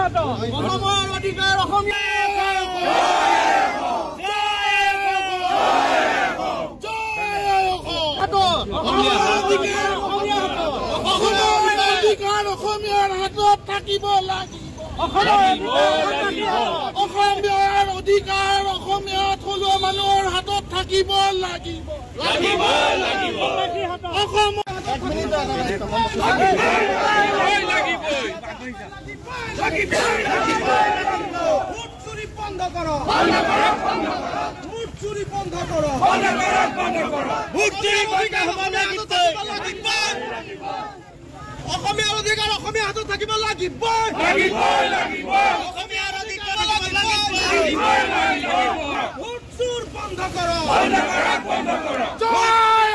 অসমৰ অধিকাৰ অসমীয়া অসমীয়াৰ হাতত থাকিব লাগিব অসমীয়াৰ অধিকাৰ অসমীয়া থলুৱা মানুহৰ হাতত থাকিব লাগিব অসম বন্ধ কৰো চুৰি বন্ধ কৰো অসমীয়াৰ অধিকাৰ অসমীয়া হাতত থাকিব লাগিব অসমীয়াৰ অধিকাৰ ভোট চুৰ বন্ধ কৰো জয়